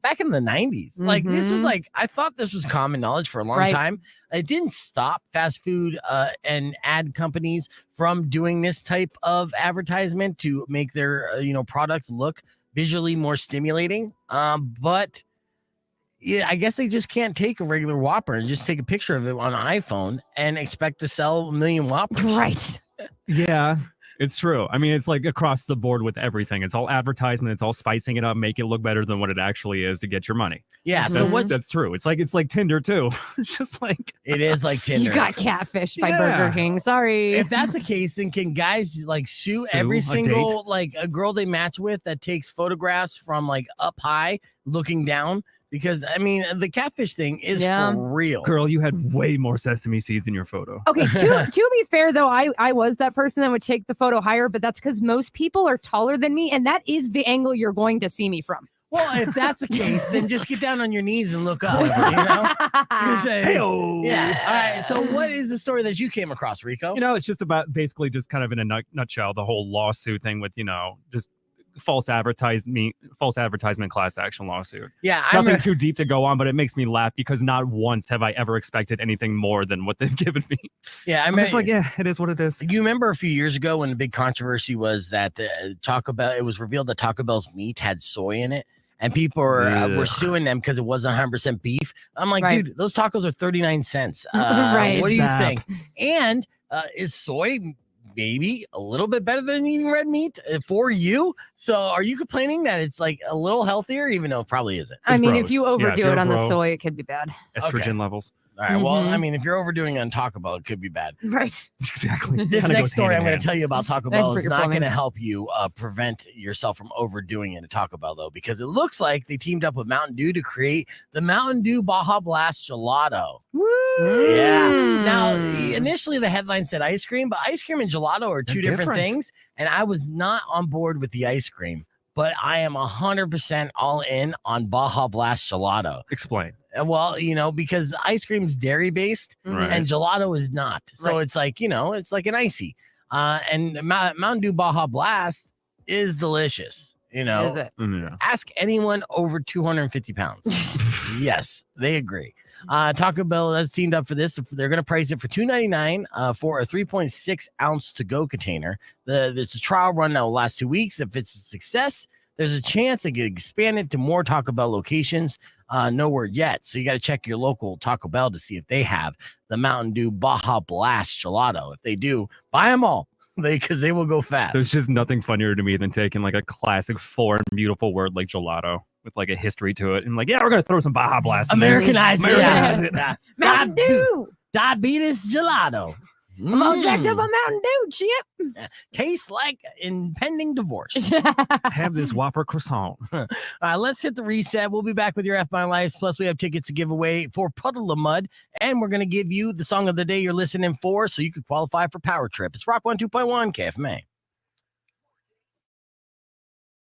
back in the 90s. Like this was I thought this was common knowledge for a long time. It didn't stop fast food and ad companies from doing this type of advertisement to make their product look visually more stimulating. But yeah, I guess they just can't take a regular Whopper and just take a picture of it on an iPhone and expect to sell 1 million Whoppers. Right. Yeah, it's true. I mean, it's like across the board with everything. It's all advertisement. It's all spicing it up, make it look better than what it actually is to get your money. Yeah. So that's true. It's like Tinder too. It's just like it is like Tinder. You got catfished by Burger King. Sorry. If that's the case, then can guys sue every single a girl they match with that takes photographs from up high looking down? Because I mean, the catfish thing is for real. Girl, you had way more sesame seeds in your photo. Okay, to be fair though, I was that person that would take the photo higher, but that's because most people are taller than me, and that is the angle you're going to see me from. Well, if that's the case, then just get down on your knees and look up. You say, Hey-o. yeah. All right. So, what is the story that you came across, Rico? It's just about basically just kind of in a nutshell, the whole lawsuit thing with just false advertisement class action lawsuit. Yeah, Nothing too deep to go on, but it makes me laugh because not once have I ever expected anything more than what they've given me. Yeah, I'm just like, yeah, it is what it is. You remember a few years ago when the big controversy was that the Taco Bell, it was revealed that Taco Bell's meat had soy in it, and people were suing them because it wasn't 100% beef. I'm like, dude, those tacos are 39 cents. What do you think? And is soy maybe a little bit better than eating red meat for you? So are you complaining that it's like a little healthier, even though it probably isn't? I mean, gross. if you overdo it on the soy, it could be bad. Estrogen levels. All right. Well, I mean, if you're overdoing it on Taco Bell, it could be bad. Right. Exactly. This next story I'm going to tell you about Taco Bell is not going to me. help you prevent yourself from overdoing it at Taco Bell, though, because it looks like they teamed up with Mountain Dew to create the Mountain Dew Baja Blast Gelato. Woo! Yeah. Now, initially the headline said ice cream, but ice cream and gelato are two different things, and I was not on board with the ice cream, but I am 100% all in on Baja Blast Gelato. Explain. Well, you know, because ice cream is dairy based and gelato is not. So it's like, you know, it's like an icy. And Mountain Dew Baja Blast is delicious. You know, Is it? Ask anyone over 250 pounds. Yes, they agree. Taco Bell has teamed up for this. They're going to price it for $2.99 for a 3.6 ounce to go container. It's a trial run that will last 2 weeks. If it's a success, there's a chance they could expand it to more Taco Bell locations. No word yet. So you got to check your local Taco Bell to see if they have the Mountain Dew Baja Blast Gelato. If they do, buy them all because they will go fast. There's just nothing funnier to me than taking like a classic foreign beautiful word like gelato with like a history to it and like, yeah, we're going to throw some Baja Blast in Americanize it. Mountain Dew. Diabetes Gelato. I'm all jacked up on Mountain Dew, Chip. Tastes like impending divorce. Have this Whopper croissant. All right, let's hit the reset. We'll be back with your F My Lives. Plus, we have tickets to give away for Puddle of Mud. And we're going to give you the song of the day you're listening for so you could qualify for Power Trip. It's Rock 102.1 KFMA.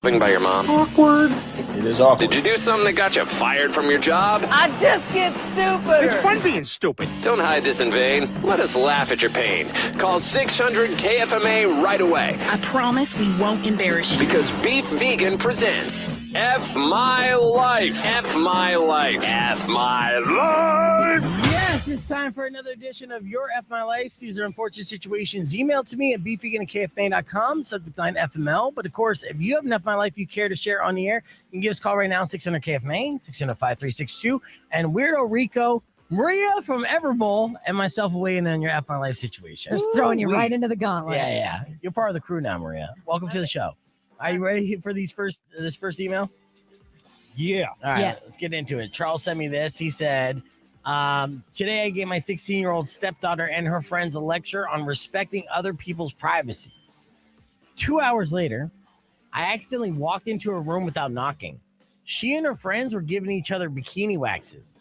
By your mom. Awkward. It is awkward. Did you do something that got you fired from your job? I just get stupid. It's fun being stupid. Don't hide this in vain. Let us laugh at your pain. Call 600 KFMA right away. I promise we won't embarrass you. Because Beef Vegan presents F My Life. F My Life. F My Life. Yes, it's time for another edition of Your F My Life. These are unfortunate situations. Email to me at beefvegan@kfma.com, subject line FML. But of course, if you have an F My Life you care to share on the air, you can give us a call right now, 600 KFMA, 600-5362. And Weirdo Rico, Maria from Everbowl, and myself will weigh in on your F My Life situation. Just throwing you right into the gauntlet. Yeah. You're part of the crew now, Maria. Welcome to the show. Are you ready for this first email? Yeah. All right, Yes. let's get into it. Charles sent me this. He said, today I gave my 16-year-old stepdaughter and her friends a lecture on respecting other people's privacy. 2 hours later, I accidentally walked into her room without knocking. She and her friends were giving each other bikini waxes.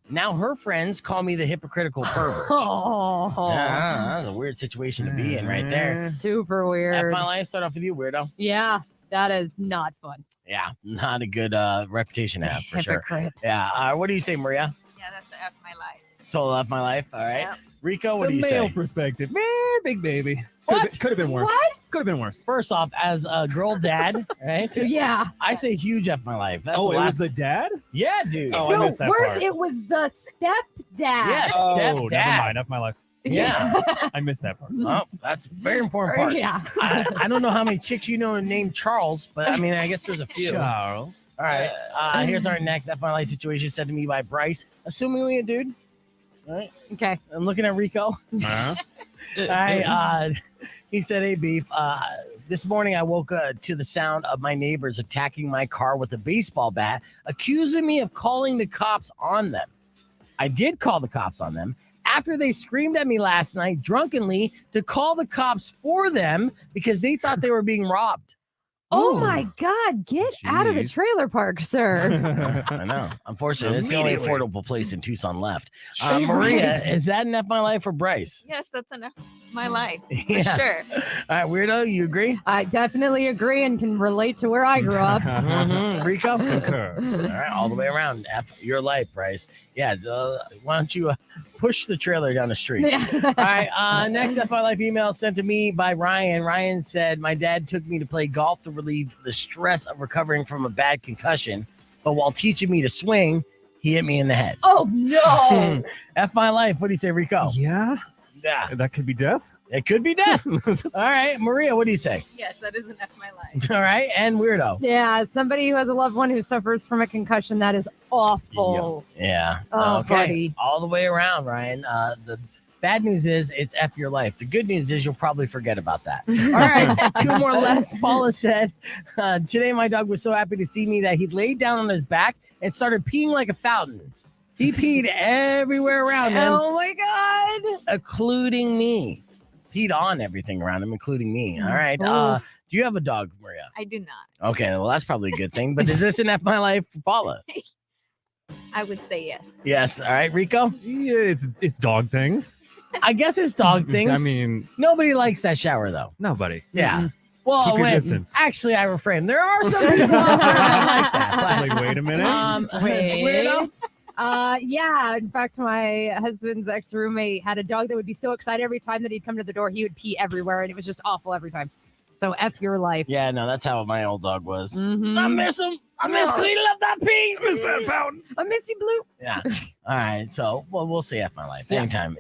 Now her friends call me the hypocritical pervert. That was a weird situation to be in right there. Super F weird. My Life, start off with you, weirdo. Yeah, that is not fun. Yeah, not a good reputation to have for sure. Hypocrite. Yeah. What do you say, Maria? Yeah, that's the F my life. Total F My Life. All right. Yep. Rico, what do you male say? perspective. Man, big baby. What? Could have been worse. What? Could have been worse. First off, as a girl dad, right? Yeah. I say huge F My Life. That's Oh, the it last. was the dad? Yeah, dude. Oh, I No, missed that worse, part. it was the stepdad. Yes. Oh, Stepdad. never mind. F my life. Yeah. I missed that part. Oh, that's a very important part. Yeah. I don't know how many chicks you know named Charles, but I mean, I guess there's a few. Charles. All right. Here's our next F My Life situation sent to me by Bryce, assumingly a dude. All right. Okay. I'm looking at Rico. Uh-huh. All right. He said, hey, Beef, this morning I woke up to the sound of my neighbors attacking my car with a baseball bat, accusing me of calling the cops on them. I did call the cops on them after they screamed at me last night drunkenly to call the cops for them because they thought they were being robbed. Oh Ooh. my God, get out of the Jeez. trailer park, sir. I know. Unfortunately, it's the only affordable place in Tucson left. Right. Maria, is that an F My Life for Bryce? Yes, that's an F my life. For Yeah. sure. All right, Weirdo, you agree? I definitely agree and can relate to where I grew up. Rico? Concur. All right, all the way around. F your life, Bryce. Yeah, why don't you push the trailer down the street? Yeah. All right, next F My Life email sent to me by Ryan. Ryan said, my dad took me to play golf to relieve the stress of recovering from a bad concussion, but while teaching me to swing, he hit me in the head. Oh, no. F My Life. What do you say, Rico? Yeah, Yeah, that could be death. it could be death. All right, Maria, what do you say? Yes, that is an F my life. All right, and Weirdo. Yeah, somebody who has a loved one who suffers from a concussion, that is awful. Yeah. Oh, okay. buddy. All the way around, Ryan. The bad news is it's F your life. The good news is you'll probably forget about that. All right. 2 more left. Paula said, today my dog was so happy to see me that he laid down on his back and started peeing like a fountain. He peed everywhere around him, Oh, my God. including me. Peed on everything around him, including me. All right. Oof. Do you have a dog, Maria? I do not. Okay. Well, that's probably a good thing. But is this an F my life for Paula? I would say yes. Yes. All right, Rico? Yeah, it's dog things. I guess it's dog things. I mean, Nobody likes that shower, though. nobody. Yeah. Well, Keep your distance. actually, I refrain. There are some people out there that like that. Like, wait a minute. Wait. Weirdo? Yeah. In fact, my husband's ex-roommate had a dog that would be so excited every time that he'd come to the door, he would pee everywhere, and it was just awful every time. So F your life. Yeah, no, that's how my old dog was. Mhm. I miss him. I miss cleaning up that pee. Miss that fountain. I miss you, Blue. Yeah. All right. So, well, we'll see F my life. Yeah. Anytime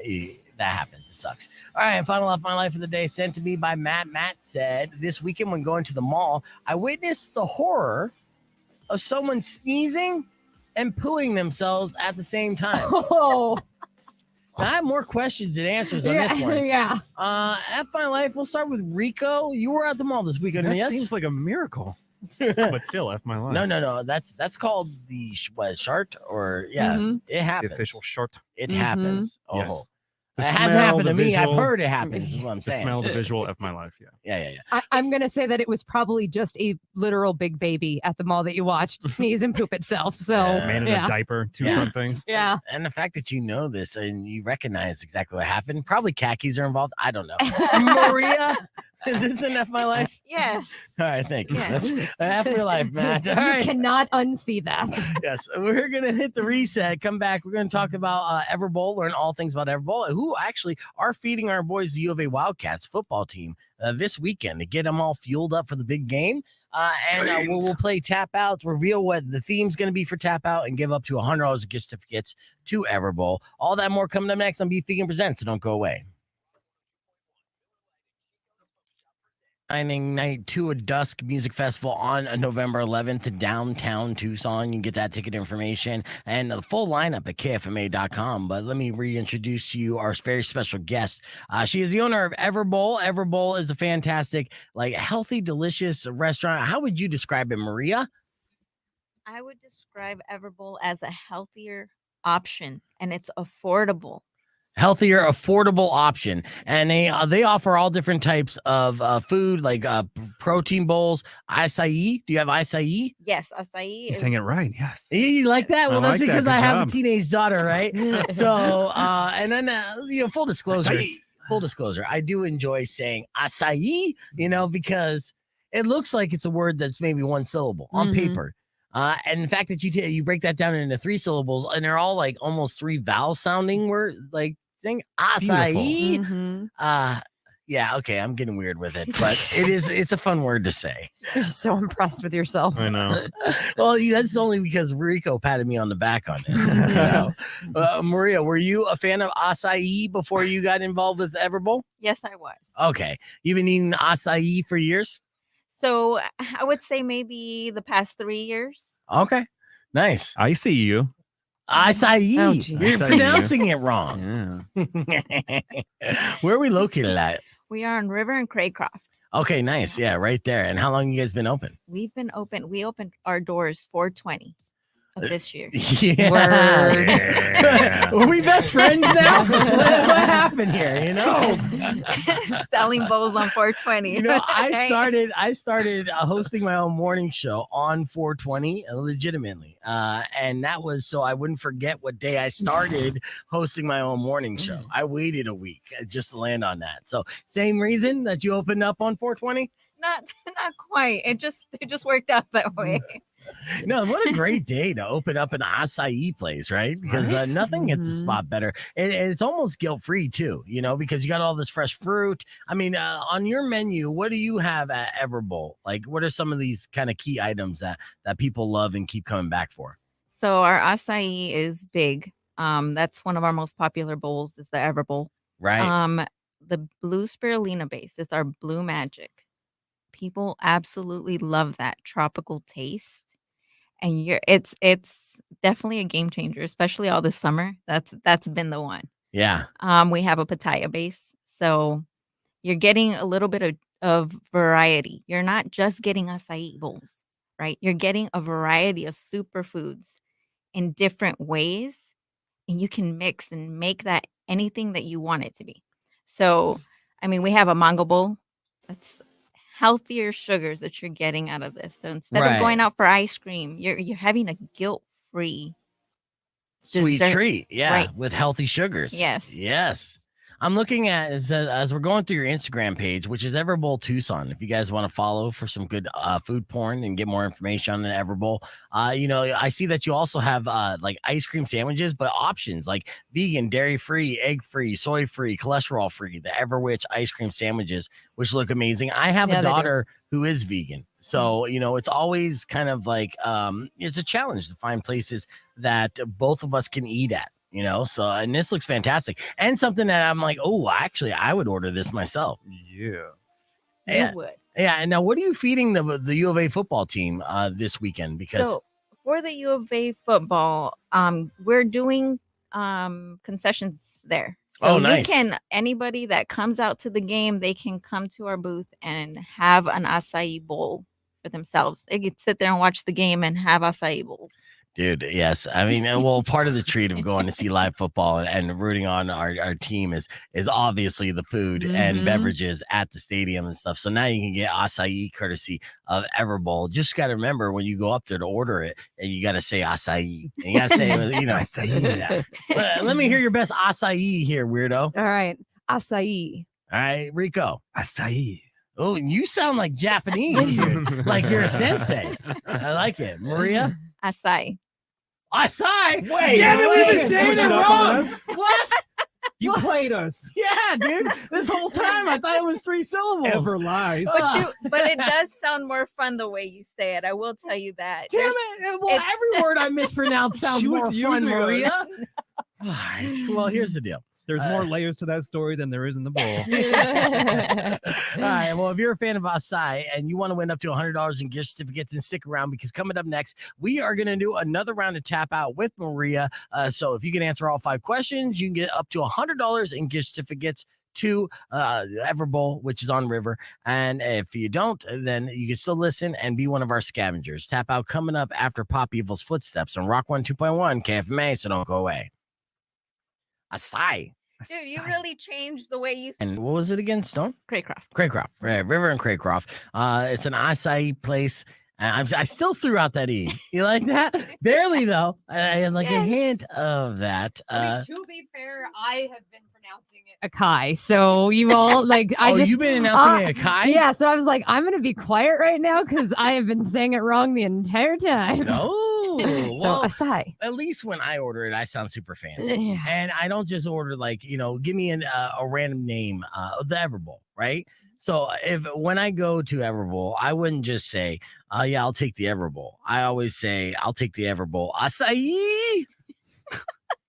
that happens, it sucks. All right. Final F my life of the day sent to me by Matt. Matt said, this weekend when going to the mall, I witnessed the horror of someone sneezing and pooing themselves at the same time. Oh, Now, I have more questions than answers on yeah, this one. yeah. F my life, we'll start with Rico. You were at the mall this weekend, That yes? seems like a miracle, but still, F my life. No. That's called the shart, or yeah, Mhm. it The happens. official short. It Mhm. happens. Oh, Yes. it The hasn't smell, happened the to me. I've visual- heard it happens. Is what I'm The saying. smell, the visual, F my life. Yeah. Yeah. I'm going to say that it was probably just a literal big baby at the mall that you watched sneeze and poop itself. So, Yeah. Man in yeah. a diaper, two Yeah. somethings. Yeah. And the fact that you know this and you recognize exactly what happened, probably khakis are involved. I don't know. Maria, is this an F my life? Yes. All right, thank you. Yes. That's F your life, Matt. All You right. cannot unsee that. Yes, we're gonna hit the reset. Come back. We're gonna talk about Everbowl, learn all things about Everbowl, who actually are feeding our boys the U of A Wildcats football team this weekend to get them all fueled up for the big game. And we'll play tap outs, reveal what the theme's gonna be for tap out, and give up to $100 of gift certificates to Everbowl. All that more coming up next on Beef Vegan Presents. So don't go away. Shining Night to a Dusk Music Festival on November 11th in downtown Tucson. You can get that ticket information and the full lineup at kfma.com. But let me reintroduce to you our very special guest. She is the owner of Everbowl. Everbowl is a fantastic, healthy, delicious restaurant. How would you describe it, Maria? I would describe Everbowl as a healthier option, and it's affordable. Healthier, affordable option, and they offer all different types of food, like protein bowls, acai. Do you have acai? Yes, acai. You're saying it right. Yes. You like that? Well, I that's like that. because Good I have a job. teenage daughter, right? So, and then full disclosure, I do enjoy saying acai, because it looks like it's a word that's maybe one syllable on Mhm. paper. And the fact that you break that down into 3 syllables, and they're all almost 3 vowel sounding word, thing acai. Mhm. Yeah, okay, I'm getting weird with it, but it's a fun word to say. You're so impressed with yourself. I know. Well, that's only because Rico patted me on the back on this. Maria, were you a fan of acai before you got involved with Everbowl? Yes, I was. Okay, you've been eating acai for years. So I would say maybe the past 3 years. Okay, nice. I see you. Acai. Oh, geez. You're Acai. pronouncing it wrong. Yeah. Where are we located at? We are on River and Craycroft. Okay, nice. Yeah, right there. And how long you guys been open? We opened our doors 420. of this year. Yeah. Are we best friends now? what happened here? You know, Selling bowls on 420. you know, I started hosting my own morning show on 420, legitimately, and that was so I wouldn't forget what day I started hosting my own morning show. I waited a week just to land on that. So, same reason that you opened up on 420. Not quite. It just worked out that way. No, what a great day to open up an acai place, right? Because nothing gets a spot better. And it's almost guilt-free too, you know, because you got all this fresh fruit. I mean, on your menu, what do you have at Everbowl? Like, what are some of these kind of key items that people love and keep coming back for? So our acai is big. That's one of our most popular bowls is the Everbowl. Right. The blue spirulina base. It's our blue magic. People absolutely love that tropical taste. And it's definitely a game changer, especially all this summer. That's been the one. Yeah. We have a pitaya base, so you're getting a little bit of variety. You're not just getting acai bowls, right? You're getting a variety of superfoods in different ways, and you can mix and make that anything that you want it to be. So, I mean, we have a mango bowl. That's healthier sugars that you're getting out of this. So instead of going out for ice cream, you're having a guilt-free Sweet dessert. treat. Yeah. Right. With healthy sugars. Yes. I'm looking at as we're going through your Instagram page, which is Everbowl Tucson. If you guys want to follow for some good food porn and get more information on the Everbowl, you know, I see that you also have like ice cream sandwiches, but options like vegan, dairy free, egg free, soy free, cholesterol free. The Everwich ice cream sandwiches, which look amazing. I have a daughter who is vegan, so you know it's always kind of like it's a challenge to find places that both of us can eat at. You know, so and this looks fantastic and something that I'm like, oh, actually, I would order this myself. Yeah, You would. Yeah. And now, what are you feeding the U of A football team this weekend? Because So for the U of A football, we're doing concessions there. So nice. Anybody that comes out to the game, they can come to our booth and have an acai bowl for themselves. They could sit there and watch the game and have acai bowls. Dude, yes. I mean, well, part of the treat of going to see live football and rooting on our team is obviously the food and beverages at the stadium and stuff. So now you can get acai courtesy of Everbowl. Just got to remember when you go up there to order it, and you got to say acai. And you got to say, you know, acai. Let me hear your best acai here, weirdo. All right. Acai. All right, Rico. Acai. Oh, you sound like Japanese, dude. Like you're a sensei. I like it. Maria? Acai. Acai? Wait, damn it, we've been saying it switching up on wrong. us? What? You played us. Yeah, dude. This whole time I thought it was 3 syllables. Ever lies. But it does sound more fun the way you say it. I will tell you that. Damn it. Well, every word I mispronounce sounds She was more fun, using Maria. us. All right. Well, here's the deal. There's more layers to that story than there is in the bowl. All right. Well, if you're a fan of acai and you want to win up to $100 in gift certificates, and stick around because coming up next, we are going to do another round of tap out with Maria. So if you can answer all 5 questions, you can get up to $100 in gift certificates to Everbowl, which is on River. And if you don't, then you can still listen and be one of our scavengers. Tap out coming up after Pop Evil's footsteps on Rock 102.1 KFMA. So don't go away. Acai. Dude, you really changed the way you And what was it again, Stone? Craycroft. Craycroft, right? River and Craycroft. It's an acai place. I still threw out that E. You like that? Barely though. I had like a hint of that. I mean, to be fair, I have been pronouncing it Acai. So you all like you've been announcing it Acai? Yeah. So I was like, I'm gonna be quiet right now because I have been saying it wrong the entire time. No. So acai. At least when I order it, I sound super fancy. Yeah. And I don't just order like, you know, give me a random name, the Everbowl, right? So when I go to Everbowl, I wouldn't just say, yeah, I'll take the Everbowl. I always say, I'll take the Everbowl. Acai.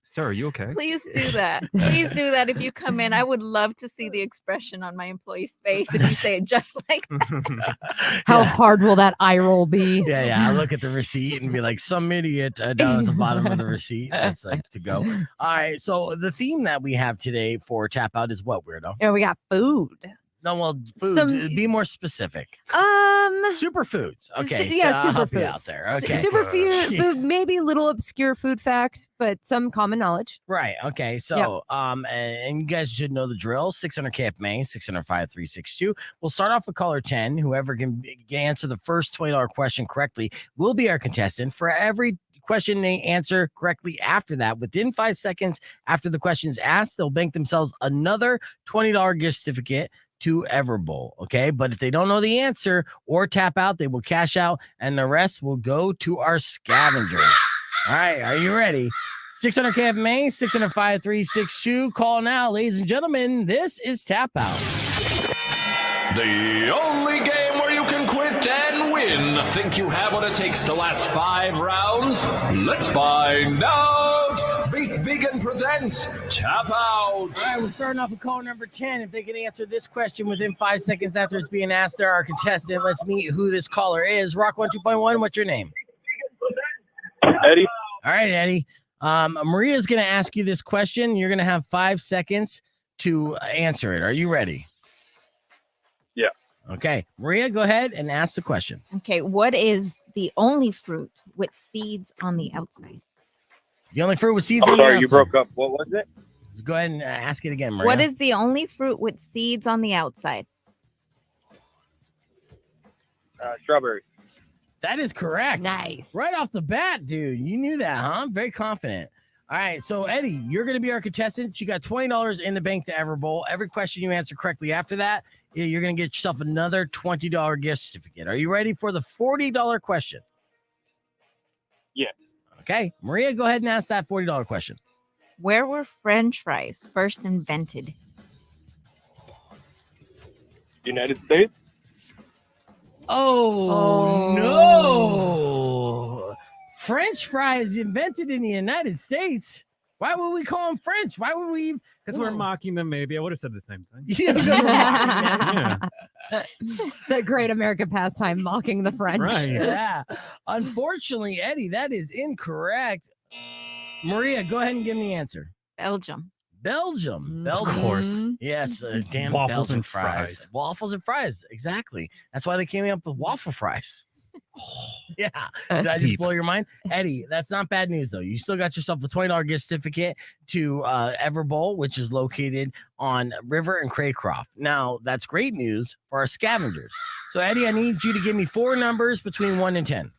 Sir, are you okay? Please do that. Please do that if you come in. I would love to see the expression on my employee's face if you say it just like that. How hard will that eye roll be? Yeah. I look at the receipt and be like, some idiot down at the bottom of the receipt. That's like to go. All right. So the theme that we have today for Tap Out is what, weirdo? And we got food. No, well, food. Some- Be more specific. Superfoods. Okay. Yeah, so I'll help you superfoods. out there. Okay. Superfood, Jeez. maybe a little obscure food fact, but some common knowledge. Right. Okay. So, and you guys should know the drill. 600 KFMA, 600-5362. We'll start off with caller 10. Whoever can answer the first $20 question correctly will be our contestant. For every question they answer correctly after that, within 5 seconds after the question is asked, they'll bank themselves another $20 gift certificate to Everbowl. Okay. But if they don't know the answer or tap out, they will cash out and the rest will go to our scavengers. All right. Are you ready? 600 KFMA, 600-5362. Call now, ladies and gentlemen. This is Tap Out. The only game where you can quit and win. Think you have what it takes to last 5 rounds? Let's find out. Beef Vegan presents Tap Out. All right, we're starting off with call number 10. If they can answer this question within 5 seconds after it's being asked, they're our contestant. Let's meet who this caller is. Rock 102.1, what's your name? Eddie. All right, Eddie. Maria's going to ask you this question. You're going to have 5 seconds to answer it. Are you ready? Yeah. Okay. Maria, go ahead and ask the question. Okay, what is the only fruit with seeds on the outside? The only fruit with seeds I'm on the sorry, you outside. broke up. What was it? Go ahead and ask it again, Maria. What is the only fruit with seeds on the outside? Strawberry. That is correct. Nice. Right off the bat, dude. You knew that, huh? I'm very confident. All right, so Eddie, you're going to be our contestant. You got $20 in the bank to Everbowl. Every question you answer correctly after that, you're going to get yourself another $20 gift certificate. Are you ready for the $40 question? Yeah. Okay, Maria, go ahead and ask that $40 question. Where were French fries first invented? United States. Oh, no. French fries invented in the United States. Why would we call them French? Why would we? Because we're mocking them, maybe. I would have said the same thing. Yeah. The great American pastime, mocking the French. Right. Yeah. Unfortunately, Eddie, that is incorrect. Maria, go ahead and give me the answer. Belgium. Belgium. Of Belgium. course. Yes, damn Waffles Belgian and fries. fries. Waffles and fries. Exactly. That's why they came up with waffle fries. Yeah. Did I just Deep. blow your mind? Eddie, that's not bad news, though. You still got yourself a $20 gift certificate to Everbowl, which is located on River and Craycroft. Now, that's great news for our scavengers. So, Eddie, I need you to give me 4 numbers between 1 and 10.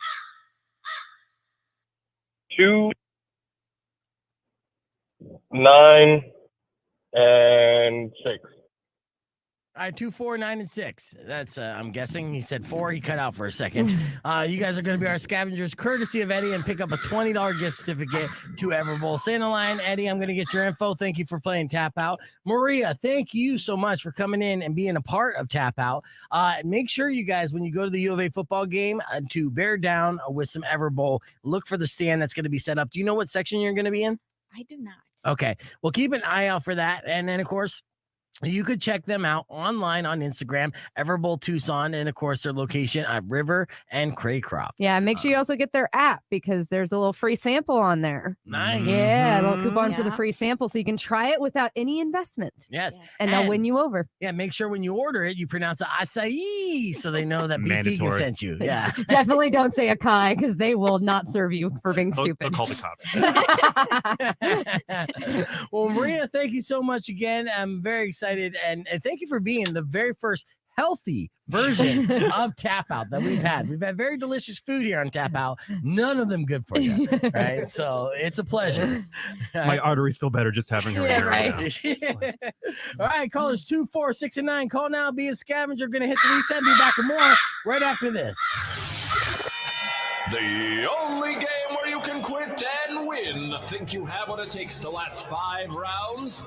2, 9, and 6. All right, 2, 4, 9, and 6. That's I'm guessing he said 4. He cut out for a second. You guys are going to be our scavengers, courtesy of Eddie, and pick up a $20 gift certificate to Everbowl. Stay in the line, Eddie. I'm going to get your info. Thank you for playing Tap Out. Maria, thank you so much for coming in and being a part of Tap Out. Make sure you guys, when you go to the U of A football game, to bear down with some Everbowl. Look for the stand that's going to be set up. Do you know what section you're going to be in? I do not. Okay. Well, keep an eye out for that. And then, of course, you could check them out online on Instagram, Everbowl Tucson, and of course their location at River and Craycroft. Yeah, make sure you also get their app because there's a little free sample on there. Nice. Yeah, a little coupon for the Yeah. free sample so you can try it without any investment. Yes. And they'll win you over. Yeah, make sure when you order it, you pronounce it acai so they know that Beef Vegan Mandatory. sent you. Yeah. Definitely don't say Acai because they will not serve you for being They'll stupid. call the cops. Well, Maria, thank you so much again. I'm very excited. And thank you for being the very first healthy version of Tap Out that we've had. We've had very delicious food here on Tap Out. None of them good for you. Right. So it's a pleasure. My arteries feel better just having her Yeah, here right. right now. All right, callers 2, 4, 6, and 9. Call now, be a scavenger. Gonna hit the reset. Be back with more right after this. The only game where you can quit and win. Think you have what it takes to last 5 rounds?